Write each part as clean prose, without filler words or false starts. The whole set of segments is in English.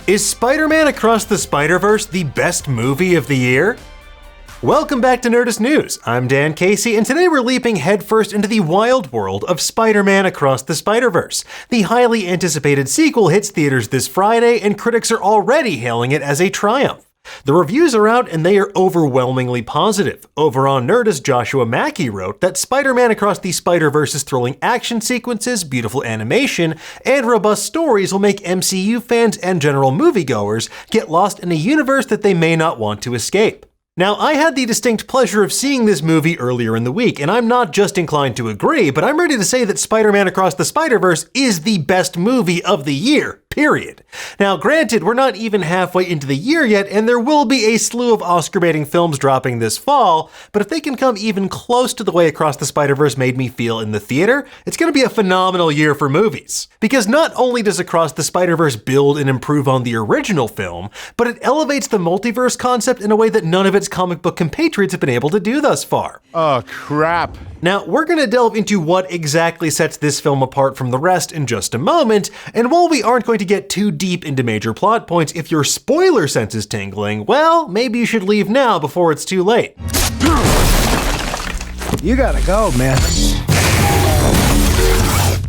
Is Spider-Man Across the Spider-Verse the best movie of the year? Welcome back to Nerdist News. I'm Dan Casey, and today we're leaping headfirst into the wild world of Spider-Man Across the Spider-Verse. The highly anticipated sequel hits theaters this Friday, and critics are already hailing it as a triumph. The reviews are out and they are overwhelmingly positive. Over on Nerdist, Joshua Mackey wrote that Spider-Man Across the Spider-Verse's thrilling action sequences, beautiful animation, and robust stories will make MCU fans and general moviegoers get lost in a universe that they may not want to escape. Now, I had the distinct pleasure of seeing this movie earlier in the week, and I'm not just inclined to agree, but I'm ready to say that Spider-Man Across the Spider-Verse is the best movie of the year, period. Now, granted, we're not even halfway into the year yet, and there will be a slew of Oscar-baiting films dropping this fall, but if they can come even close to the way Across the Spider-Verse made me feel in the theater, it's going to be a phenomenal year for movies. Because not only does Across the Spider-Verse build and improve on the original film, but it elevates the multiverse concept in a way that none of its comic book compatriots have been able to do thus far. Oh, crap. Now, we're going to delve into what exactly sets this film apart from the rest in just a moment, and while we aren't going to get too deep into major plot points, if your spoiler sense is tingling, well, maybe you should leave now before it's too late. You gotta go, man.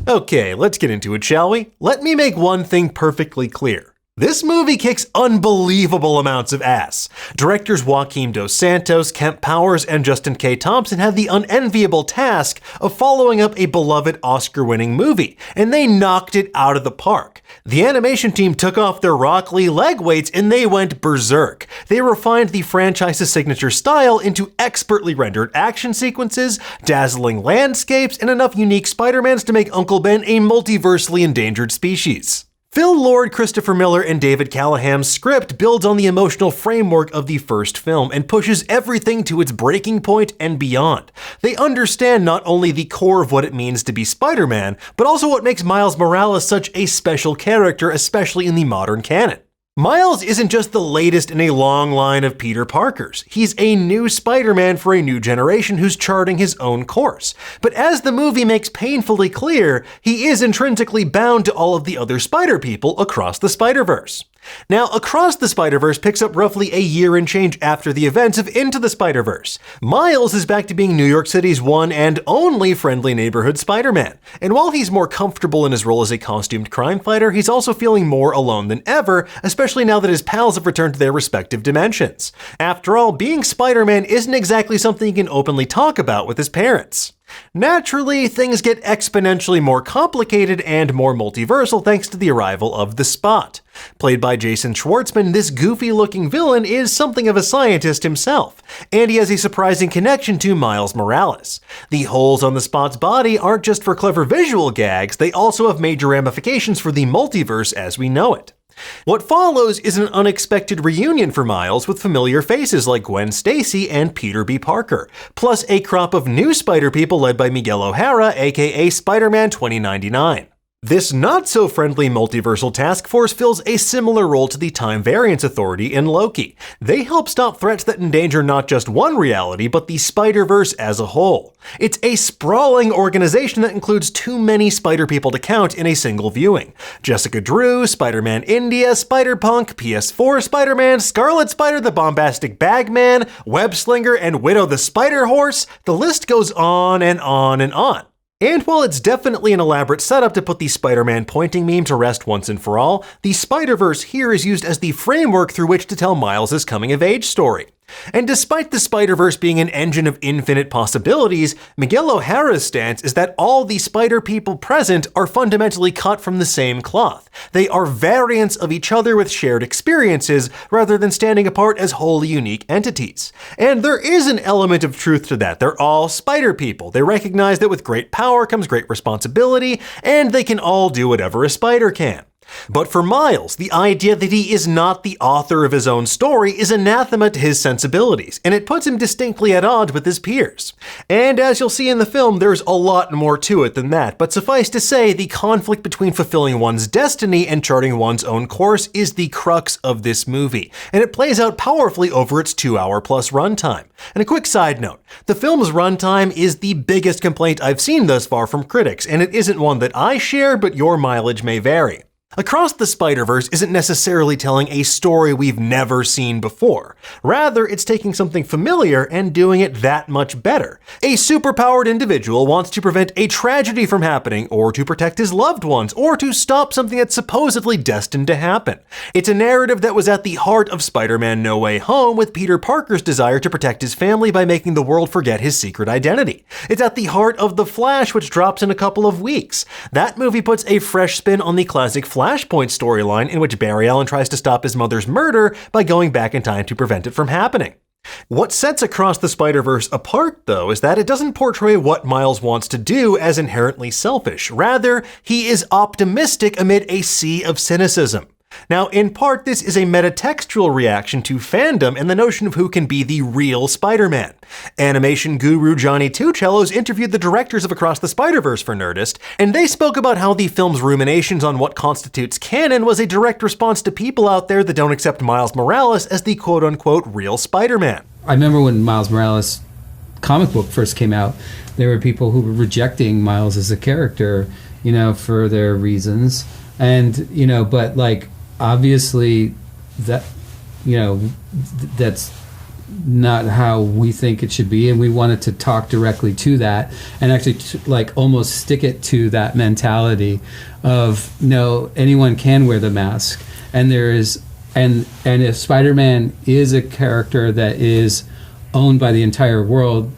Okay, let's get into it, shall we? Let me make one thing perfectly clear. This movie kicks unbelievable amounts of ass. Directors Joaquim Dos Santos, Kemp Powers, and Justin K. Thompson had the unenviable task of following up a beloved Oscar-winning movie, and they knocked it out of the park. The animation team took off their Rock Lee leg weights and they went berserk. They refined the franchise's signature style into expertly rendered action sequences, dazzling landscapes, and enough unique Spider-Mans to make Uncle Ben a multiversally endangered species. Phil Lord, Christopher Miller, and David Callahan's script builds on the emotional framework of the first film and pushes everything to its breaking point and beyond. They understand not only the core of what it means to be Spider-Man, but also what makes Miles Morales such a special character, especially in the modern canon. Miles isn't just the latest in a long line of Peter Parkers. He's a new Spider-Man for a new generation who's charting his own course. But as the movie makes painfully clear, he is intrinsically bound to all of the other Spider-People across the Spider-Verse. Now, Across the Spider-Verse picks up roughly a year and change after the events of Into the Spider-Verse. Miles is back to being New York City's one and only friendly neighborhood Spider-Man. And while he's more comfortable in his role as a costumed crime fighter, he's also feeling more alone than ever, especially now that his pals have returned to their respective dimensions. After all, being Spider-Man isn't exactly something he can openly talk about with his parents. Naturally, things get exponentially more complicated and more multiversal thanks to the arrival of the Spot. Played by Jason Schwartzman, this goofy-looking villain is something of a scientist himself, and he has a surprising connection to Miles Morales. The holes on the Spot's body aren't just for clever visual gags, they also have major ramifications for the multiverse as we know it. What follows is an unexpected reunion for Miles with familiar faces like Gwen Stacy and Peter B. Parker, plus a crop of new Spider-People led by Miguel O'Hara, aka Spider-Man 2099. This not-so-friendly multiversal task force fills a similar role to the Time Variance Authority in Loki. They help stop threats that endanger not just one reality, but the Spider-Verse as a whole. It's a sprawling organization that includes too many Spider-People to count in a single viewing. Jessica Drew, Spider-Man India, Spider-Punk, PS4 Spider-Man, Scarlet Spider, the Bombastic Bagman, Web-Slinger, and Widow the Spider-Horse. The list goes on and on and on. And while it's definitely an elaborate setup to put the Spider-Man pointing meme to rest once and for all, the Spider-Verse here is used as the framework through which to tell Miles' coming-of-age story. And despite the Spider-Verse being an engine of infinite possibilities, Miguel O'Hara's stance is that all the Spider-People present are fundamentally cut from the same cloth. They are variants of each other with shared experiences, rather than standing apart as wholly unique entities. And there is an element of truth to that. They're all Spider-People. They recognize that with great power comes great responsibility, and they can all do whatever a spider can. But for Miles, the idea that he is not the author of his own story is anathema to his sensibilities, and it puts him distinctly at odds with his peers. And as you'll see in the film, there's a lot more to it than that, but suffice to say, the conflict between fulfilling one's destiny and charting one's own course is the crux of this movie, and it plays out powerfully over its 2-hour-plus runtime. And a quick side note, the film's runtime is the biggest complaint I've seen thus far from critics, and it isn't one that I share, but your mileage may vary. Across the Spider-Verse isn't necessarily telling a story we've never seen before. Rather, it's taking something familiar and doing it that much better. A superpowered individual wants to prevent a tragedy from happening, or to protect his loved ones, or to stop something that's supposedly destined to happen. It's a narrative that was at the heart of Spider-Man No Way Home, with Peter Parker's desire to protect his family by making the world forget his secret identity. It's at the heart of The Flash, which drops in a couple of weeks. That movie puts a fresh spin on the classic Flashpoint storyline, in which Barry Allen tries to stop his mother's murder by going back in time to prevent it from happening. What sets Across the Spider-Verse apart, though, is that it doesn't portray what Miles wants to do as inherently selfish. Rather, he is optimistic amid a sea of cynicism. Now, in part, this is a metatextual reaction to fandom and the notion of who can be the real Spider-Man. Animation guru Johnny Tuchellos interviewed the directors of Across the Spider-Verse for Nerdist, and they spoke about how the film's ruminations on what constitutes canon was a direct response to people out there that don't accept Miles Morales as the quote-unquote real Spider-Man. I remember when Miles Morales comic book first came out, there were people who were rejecting Miles as a character, for their reasons. And, but like, obviously that, that's not how we think it should be, and we wanted to talk directly to that and actually almost stick it to that mentality of no, anyone can wear the mask, and there is and if Spider-Man is a character that is owned by the entire world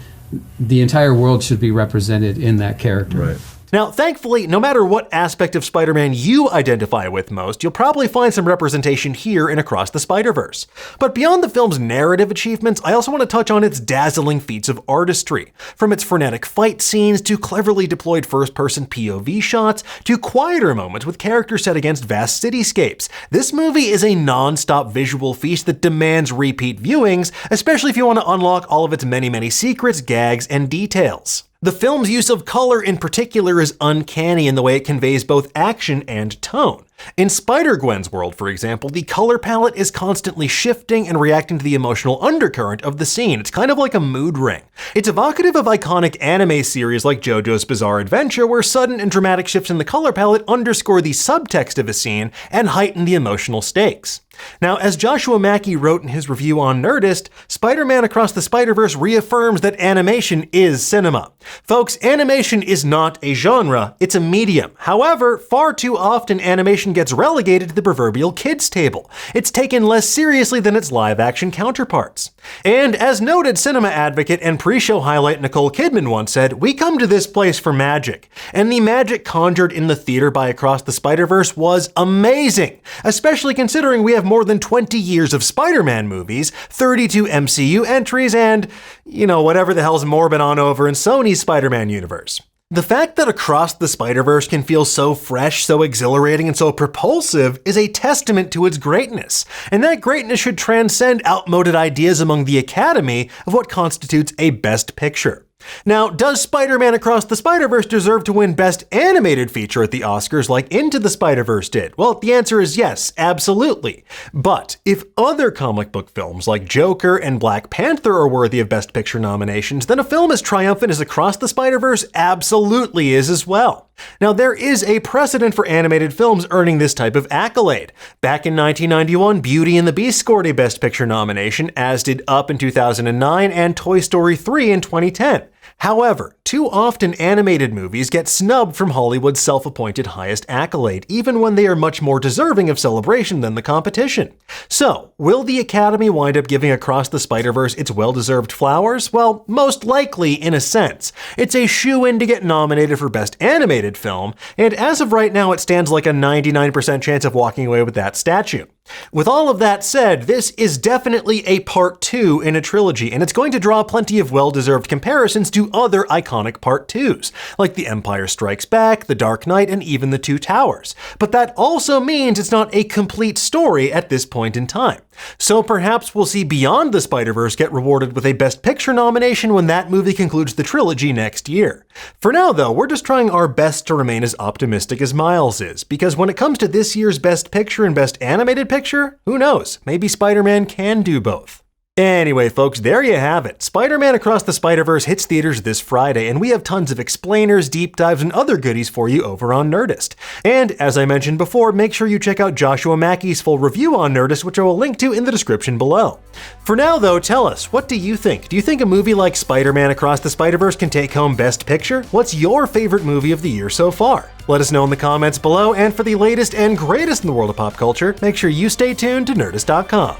should be represented in that character. Right. Now, thankfully, no matter what aspect of Spider-Man you identify with most, you'll probably find some representation here in Across the Spider-Verse. But beyond the film's narrative achievements, I also want to touch on its dazzling feats of artistry. From its frenetic fight scenes, to cleverly deployed first-person POV shots, to quieter moments with characters set against vast cityscapes, this movie is a non-stop visual feast that demands repeat viewings, especially if you want to unlock all of its many secrets, gags, and details. The film's use of color in particular is uncanny in the way it conveys both action and tone. In Spider-Gwen's world, for example, the color palette is constantly shifting and reacting to the emotional undercurrent of the scene. It's kind of like a mood ring. It's evocative of iconic anime series like JoJo's Bizarre Adventure, where sudden and dramatic shifts in the color palette underscore the subtext of a scene and heighten the emotional stakes. Now, as Joshua Mackey wrote in his review on Nerdist, Spider-Man Across the Spider-Verse reaffirms that animation is cinema. Folks, animation is not a genre, it's a medium. However, far too often animation gets relegated to the proverbial kids' table. It's taken less seriously than its live-action counterparts. And as noted cinema advocate and pre-show highlight Nicole Kidman once said, "We come to this place for magic." And the magic conjured in the theater by Across the Spider-Verse was amazing, especially considering we have more than 20 years of Spider-Man movies, 32 MCU entries, and, whatever the hell's morbid on over in Sony's Spider-Man universe. The fact that Across the Spider-Verse can feel so fresh, so exhilarating, and so propulsive is a testament to its greatness. And that greatness should transcend outmoded ideas among the Academy of what constitutes a Best Picture. Now, does Spider-Man Across the Spider-Verse deserve to win Best Animated Feature at the Oscars like Into the Spider-Verse did? Well, the answer is yes, absolutely. But if other comic book films like Joker and Black Panther are worthy of Best Picture nominations, then a film as triumphant as Across the Spider-Verse absolutely is as well. Now, there is a precedent for animated films earning this type of accolade. Back in 1991, Beauty and the Beast scored a Best Picture nomination, as did Up in 2009 and Toy Story 3 in 2010. However, too often animated movies get snubbed from Hollywood's self-appointed highest accolade, even when they are much more deserving of celebration than the competition. So, will the Academy wind up giving Across the Spider-Verse its well-deserved flowers? Well, most likely, in a sense. It's a shoo-in to get nominated for Best Animated Film, and as of right now, it stands like a 99% chance of walking away with that statue. With all of that said, this is definitely a part 2 in a trilogy, and it's going to draw plenty of well-deserved comparisons to other iconic part 2s, like The Empire Strikes Back, The Dark Knight, and even The Two Towers. But that also means it's not a complete story at this point in time. So perhaps we'll see Beyond the Spider-Verse get rewarded with a Best Picture nomination when that movie concludes the trilogy next year. For now, though, we're just trying our best to remain as optimistic as Miles is, because when it comes to this year's Best Picture and Best Animated Picture, who knows? Maybe Spider-Man can do both. Anyway, folks, there you have it. Spider-Man Across the Spider-Verse hits theaters this Friday, and we have tons of explainers, deep dives, and other goodies for you over on Nerdist. And as I mentioned before, make sure you check out Joshua Mackey's full review on Nerdist, which I will link to in the description below. For now, though, tell us, what do you think? Do you think a movie like Spider-Man Across the Spider-Verse can take home Best Picture? What's your favorite movie of the year so far? Let us know in the comments below, and for the latest and greatest in the world of pop culture, make sure you stay tuned to Nerdist.com.